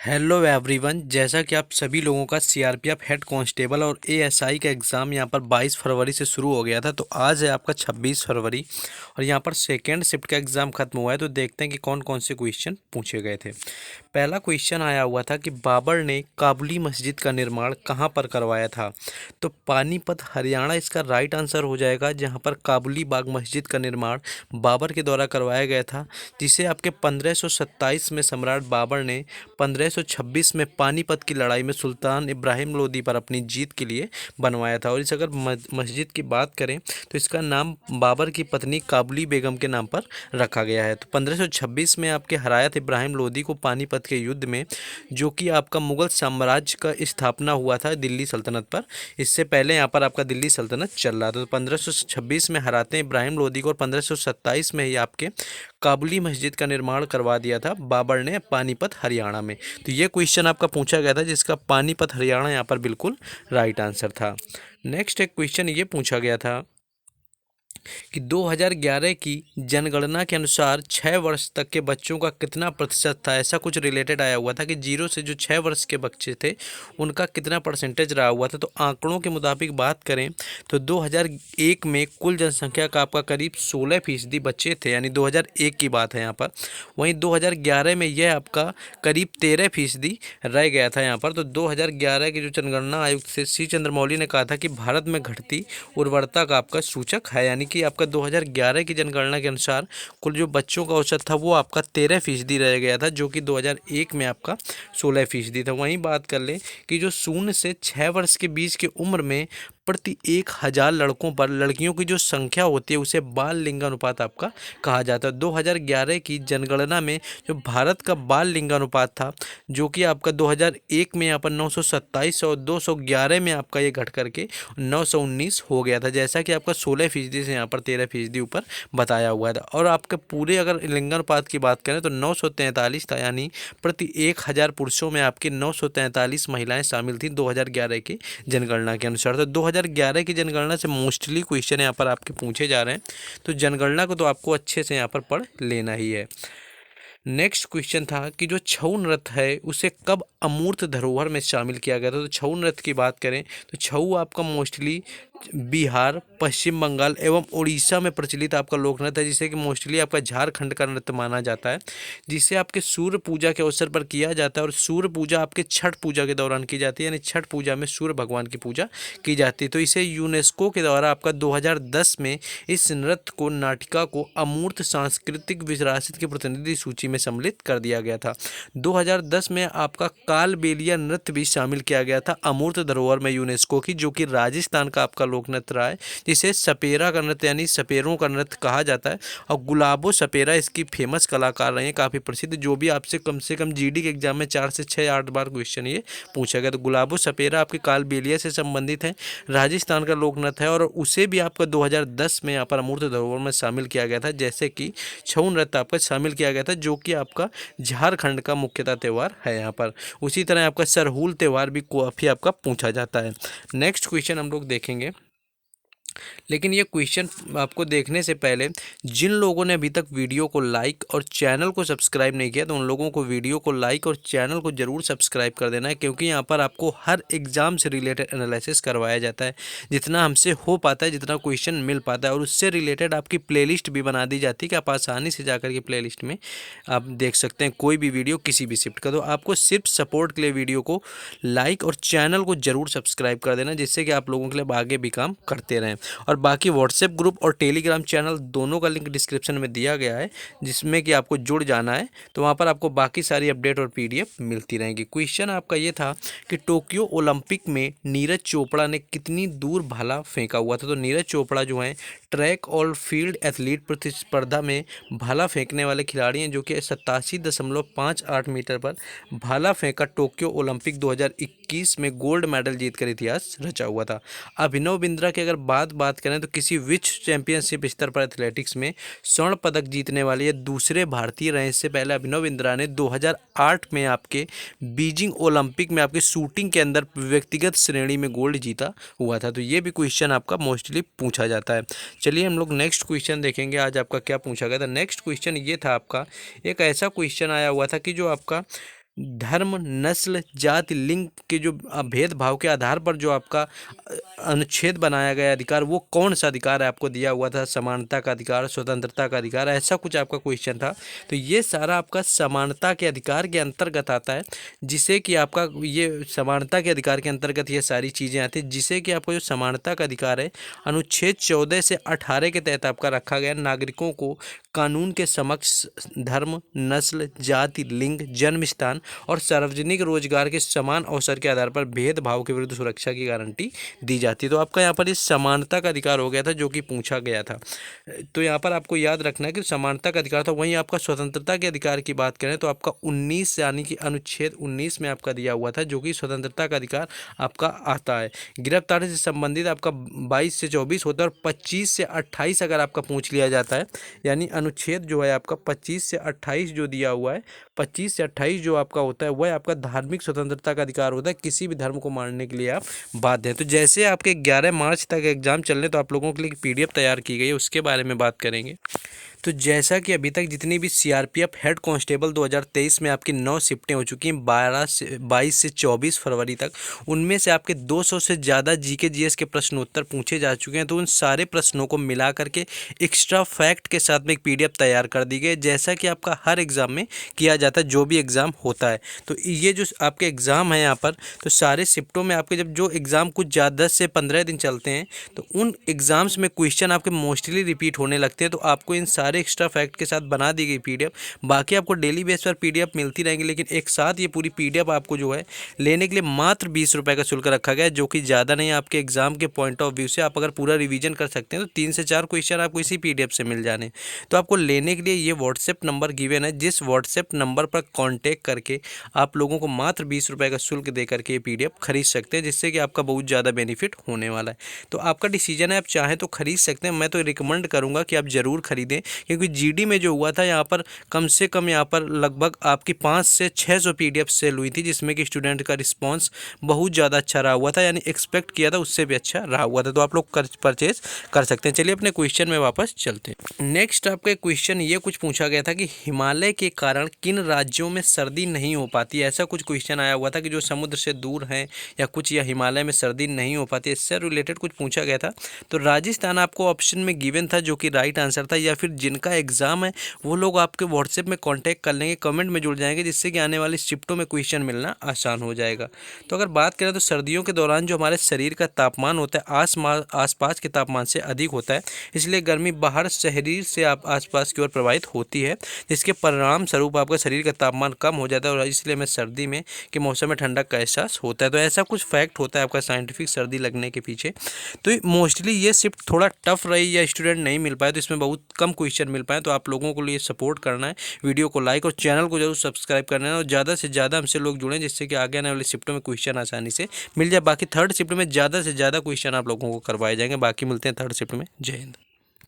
Hello everyone, जैसा कि आप सभी लोगों का सीआरपीएफ हेड कांस्टेबल और एएसआई का एग्ज़ाम यहाँ पर 22 फरवरी से शुरू हो गया था। तो आज है आपका 26 फरवरी और यहाँ पर सेकेंड शिफ्ट का एग्ज़ाम खत्म हुआ है। तो देखते हैं कि कौन कौन से क्वेश्चन पूछे गए थे। पहला क्वेश्चन आया हुआ था कि बाबर ने काबुली मस्जिद का निर्माण कहाँ पर करवाया था। तो पानीपत हरियाणा इसका राइट आंसर हो जाएगा, जहाँ पर काबुली बाग मस्जिद का निर्माण बाबर के द्वारा करवाया गया था, जिसे आपके 1527 में सम्राट बाबर ने 1526 में पानीपत की लड़ाई में सुल्तान इब्राहिम लोदी पर अपनी जीत के लिए बनवाया था। और इस अगर मस्जिद की बात करें तो इसका नाम बाबर की पत्नी काबुली बेगम के नाम पर रखा गया है। तो 1526 में आपके हरायत इब्राहिम लोदी को पानीपत के युद्ध में, जो कि आपका मुगल साम्राज्य का स्थापना हुआ था दिल्ली सल्तनत पर, इससे पहले यहाँ पर आपका दिल्ली सल्तनत चल रहा था। तो 1526 में हराते हैं इब्राहिम लोदी को और 1527 में ही आपके काबुली मस्जिद का निर्माण करवा दिया था बाबर ने पानीपत हरियाणा में। तो ये क्वेश्चन आपका पूछा गया था, जिसका पानीपत हरियाणा यहाँ पर बिल्कुल राइट आंसर था। नेक्स्ट एक क्वेश्चन ये पूछा गया था कि 2011 की जनगणना के अनुसार 6 वर्ष तक के बच्चों का कितना प्रतिशत था। ऐसा कुछ रिलेटेड आया हुआ था कि 0 से जो 6 वर्ष के बच्चे थे उनका कितना परसेंटेज रहा हुआ था। तो आंकड़ों के मुताबिक बात करें तो 2001 में कुल जनसंख्या का आपका करीब 16% बच्चे थे, यानी 2001 की बात है यहाँ पर। वहीं 2011 में यह आपका करीब 13% रह गया था यहाँ पर। तो 2011 के जो जनगणना आयुक्त थे सी चंद्रमौली ने कहा था कि भारत में घटती उर्वरता का आपका सूचक है, यानी कि आपका 2011 की जनगणना के अनुसार कुल जो बच्चों का औसत था वो आपका 13% रह गया था, जो कि 2001 में आपका 16% था। वहीं बात कर लें कि जो 0 से 6 वर्ष के बीच की उम्र में प्रति 1000 लड़कों पर लड़कियों की जो संख्या होती है उसे बाल लिंगानुपात आपका कहा जाता है। 2011 की जनगणना में जो भारत का बाल लिंगानुपात था, जो कि आपका 2001 में यहाँ पर 927 और 211 में आपका ये घट करके 919 हो गया था, जैसा कि आपका 16% से यहाँ पर 13% ऊपर बताया हुआ था। और आपके पूरे अगर लिंगानुपात की बात करें तो 943 था, यानी प्रति 1000 पुरुषों में आपकी 943 महिलाएं शामिल थी 2011 की जनगणना के अनुसार। तो 2011 की जनगणना से मोस्टली क्वेश्चन यहाँ पर आपके पूछे जा रहे हैं, तो जनगणना को तो आपको अच्छे से यहाँ पर पढ़ लेना ही है। नेक्स्ट क्वेश्चन था कि जो छऊ नृत्य है उसे कब अमूर्त धरोहर में शामिल किया गया था। तो छऊ नृत्य की बात करें तो छऊ आपका मोस्टली बिहार, पश्चिम बंगाल एवं उड़ीसा में प्रचलित आपका लोक नृत्य है, जिसे कि मोस्टली आपका झारखंड का नृत्य माना जाता है, जिसे आपके सूर्य पूजा के अवसर पर किया जाता है। और सूर्य पूजा आपके छठ पूजा के दौरान की जाती है, यानी छठ पूजा में सूर्य भगवान की पूजा की जाती है। तो इसे यूनेस्को के द्वारा आपका 2010 में इस नृत्य को, नाटिका को अमूर्त सांस्कृतिक विरासत की प्रतिनिधि सूची में सम्मिलित कर दिया गया था। 2010 में आपका कालबेलिया नृत्य भी शामिल किया गया था अमूर्त धरोहर में यूनेस्को की, जो कि राजस्थान का आपका लोक नृत्य रहा है, जिसे सपेरा का नृत्य यानी सपेरों का नृत्य कहा जाता है। और गुलाबो सपेरा इसकी फेमस कलाकार रहे हैं, काफ़ी प्रसिद्ध, जो भी आपसे कम जीडी के एग्जाम में 4 से 6 8 बार क्वेश्चन ये पूछा गया। तो गुलाबो सपेरा आपके कालबेलिया से संबंधित है, राजस्थान का लोक नृत्य है, और उसे भी आपका 2010 में यहाँ पर अमूर्त धरोहर में शामिल किया गया था, जैसे कि छऊ नृत्य आपका शामिल किया गया था, जो कि आपका झारखंड का मुख्यतः त्यौहार है यहाँ पर। उसी तरह आपका सरहूल त्यौहार भी काफ़ी आपका पूछा जाता है। नेक्स्ट क्वेश्चन हम लोग देखेंगे, लेकिन ये क्वेश्चन आपको देखने से पहले जिन लोगों ने अभी तक वीडियो को लाइक और चैनल को सब्सक्राइब नहीं किया, तो उन लोगों को वीडियो को लाइक और चैनल को ज़रूर सब्सक्राइब कर देना है, क्योंकि यहाँ पर आपको हर एग्ज़ाम से रिलेटेड एनालिसिस करवाया जाता है, जितना हमसे हो पाता है, जितना क्वेश्चन मिल पाता है। और उससे रिलेटेड आपकी प्लेलिस्ट भी बना दी जाती है कि आप आसानी से जाकर के प्लेलिस्ट में आप देख सकते हैं कोई भी वीडियो किसी भी शिफ्ट का। तो आपको सिर्फ सपोर्ट के लिए वीडियो को लाइक और चैनल को ज़रूर सब्सक्राइब कर देना, जिससे कि आप लोगों के लिए आगे भी काम करते रहें। और बाकी व्हाट्सएप ग्रुप और टेलीग्राम चैनल दोनों का लिंक डिस्क्रिप्शन में दिया गया है, जिसमें कि आपको जुड़ जाना है, तो वहाँ पर आपको बाकी सारी अपडेट और पीडीएफ मिलती रहेंगी। क्वेश्चन आपका ये था कि टोक्यो ओलंपिक में नीरज चोपड़ा ने कितनी दूर भाला फेंका हुआ था। तो नीरज चोपड़ा जो हैं ट्रैक और फील्ड एथलीट प्रतिस्पर्धा में भाला फेंकने वाले खिलाड़ी हैं, जो कि 87.58 मीटर पर भाला फेंका टोक्यो ओलंपिक 2021 में गोल्ड मेडल जीतकर इतिहास रचा हुआ था। अभिनव बिंद्रा की अगर बात करें तो किसी विश्व चैंपियनशिप स्तर पर एथलेटिक्स में स्वर्ण पदक जीतने वाले ये दूसरे भारतीय रहे। इससे पहले अभिनव बिंद्रा ने 2008 में आपके बीजिंग ओलंपिक में आपके शूटिंग के अंदर व्यक्तिगत श्रेणी में गोल्ड जीता हुआ था। तो ये भी क्वेश्चन आपका मोस्टली पूछा जाता है। चलिए हम लोग नेक्स्ट क्वेश्चन देखेंगे, आज आपका क्या पूछा गया था। नेक्स्ट क्वेश्चन ये था आपका, एक ऐसा क्वेश्चन आया हुआ था कि जो आपका धर्म, नस्ल, जाति, लिंग के जो भेदभाव के आधार पर जो आपका अनुच्छेद बनाया गया अधिकार, वो कौन सा अधिकार है आपको दिया हुआ था? समानता का अधिकार, स्वतंत्रता का अधिकार, ऐसा कुछ आपका क्वेश्चन था। तो ये सारा आपका समानता के अधिकार के अंतर्गत आता है, जिसे कि आपका ये समानता के अधिकार के अंतर्गत ये सारी चीज़ें आती हैं, जिसे कि आपका जो समानता का अधिकार है अनुच्छेद 14 से 18 के तहत आपका रखा गया। नागरिकों को कानून के समक्ष धर्म, नस्ल, जाति, लिंग, जन्म स्थान और सार्वजनिक रोजगार के समान अवसर के आधार पर भेदभाव के विरुद्ध सुरक्षा की गारंटी दी जाती है। तो आपका यहाँ पर इस समानता का अधिकार हो गया था जो कि पूछा गया था। तो यहाँ पर आपको याद रखना है कि समानता का अधिकार था। वहीं आपका स्वतंत्रता के अधिकार की बात करें तो आपका 19 यानी कि अनुच्छेद 19 में आपका दिया हुआ था, जो कि स्वतंत्रता का अधिकार आपका आता है। गिरफ्तारी से संबंधित आपका 22 से 24 होता है और 25 से 28 अगर आपका पूछ लिया जाता है, यानी अनुच्छेद जो है आपका 25 से 28 जो दिया हुआ है, 25 से 28 जो आपका होता है वह आपका धार्मिक स्वतंत्रता का अधिकार होता है। किसी भी धर्म को मानने के लिए आप बाध्य हैं। तो जैसे आपके 11 मार्च तक एग्जाम चलने, तो आप लोगों के लिए पीडीएफ तैयार की गई है, उसके बारे में बात करेंगे। तो जैसा कि अभी तक जितनी भी सीआरपीएफ हेड कांस्टेबल 2023 में आपकी 9 शिफ्टें हो चुकी हैं 22 से 24 फरवरी तक, उनमें से आपके 200 से ज़्यादा जीके जीएस के प्रश्न उत्तर पूछे जा चुके हैं। तो उन सारे प्रश्नों को मिला करके एक्स्ट्रा फैक्ट के साथ में एक पीडीएफ तैयार कर दी गई, जैसा कि आपका हर एग्ज़ाम में किया जाता है, जो भी एग्ज़ाम होता है। तो ये जो आपके एग्ज़ाम है यहाँ पर, तो सारे शिफ्टों में आपके जब जो एग्ज़ाम कुछ ज़्यादा 10 से 15 दिन चलते हैं, तो उन एग्ज़ाम्स में क्वेश्चन आपके मोस्टली रिपीट होने लगते हैं। तो आपको इन सारे एक्स्ट्रा फैक्ट के साथ बना दी गई पीडीएफ। बाकी आपको डेली बेस पर पीडीएफ मिलती रहेंगी, लेकिन एक साथ ये पूरी पीडीएफ आपको जो है लेने के लिए मात्र 20 रुपये का शुल्क रखा गया है, जो कि ज़्यादा नहीं है। आपके एग्जाम के पॉइंट ऑफ व्यू से आप अगर पूरा रिवीजन कर सकते हैं तो 3 से 4 क्वेश्चन आपको इसी पीडीएफ से मिल जाने। तो आपको लेने के लिए ये व्हाट्सएप नंबर गिवन है, जिस व्हाट्सएप नंबर पर कॉन्टैक्ट करके आप लोगों को मात्र 20 रुपये का शुल्क दे करके ये पीडीएफ खरीद सकते हैं, जिससे कि आपका बहुत ज़्यादा बेनिफिट होने वाला है। तो आपका डिसीजन है, आप चाहें तो खरीद सकते हैं। मैं तो रिकमेंड करूँगा कि आप ज़रूर खरीदें, क्योंकि जीडी में जो हुआ था यहाँ पर कम से कम यहाँ पर लगभग आपकी 500 से 600 पीडीएफ सेल हुई थी, जिसमें कि स्टूडेंट का रिस्पांस बहुत ज़्यादा अच्छा रहा हुआ था, यानी एक्सपेक्ट किया था उससे भी अच्छा रहा हुआ था। तो आप लोग परचेज कर सकते हैं। चलिए अपने क्वेश्चन में वापस चलते हैं। नेक्स्ट आपका क्वेश्चन ये कुछ पूछा गया था कि हिमालय के कारण किन राज्यों में सर्दी नहीं हो पाती, ऐसा कुछ क्वेश्चन आया हुआ था कि जो समुद्र से दूर हैं या कुछ, या हिमालय में सर्दी नहीं हो पाती, इससे रिलेटेड कुछ पूछा गया था। तो राजस्थान आपको ऑप्शन में गिवन था, जो कि राइट आंसर था। या फिर जिनका एग्जाम है वो लोग आपके व्हाट्सएप में कांटेक्ट कर लेंगे, कमेंट में जुड़ जाएंगे, जिससे कि आने वाली शिफ्टों में क्वेश्चन मिलना आसान हो जाएगा। तो अगर बात करें तो सर्दियों के दौरान जो हमारे शरीर का तापमान होता है आसपास के तापमान से अधिक होता है, इसलिए गर्मी बाहर शरीर से आप आसपास की ओर प्रवाहित होती है, जिसके परिणाम स्वरूप आपका शरीर का तापमान कम हो जाता है और इसलिए हमें सर्दी में के मौसम में ठंडक का एहसास होता है। तो ऐसा कुछ फैक्ट होता है आपका साइंटिफिक सर्दी लगने के पीछे। तो मोस्टली ये शिफ्ट थोड़ा टफ रही या स्टूडेंट नहीं मिल पाए, तो इसमें बहुत कम क्वेश्चन मिल पाए। तो आप लोगों को लिए सपोर्ट करना है, वीडियो को लाइक और चैनल को जरूर सब्सक्राइब करना है, और ज़्यादा से ज़्यादा हमसे लोग जुड़ें, जिससे कि आगे आने वाली शिफ्टों में क्वेश्चन आसानी से मिल जाए। बाकी थर्ड शिफ्ट में ज़्यादा से ज़्यादा क्वेश्चन आप लोगों को करवाए जाएंगे। बाकी मिलते हैं थर्ड शिफ्ट में। जय हिंद।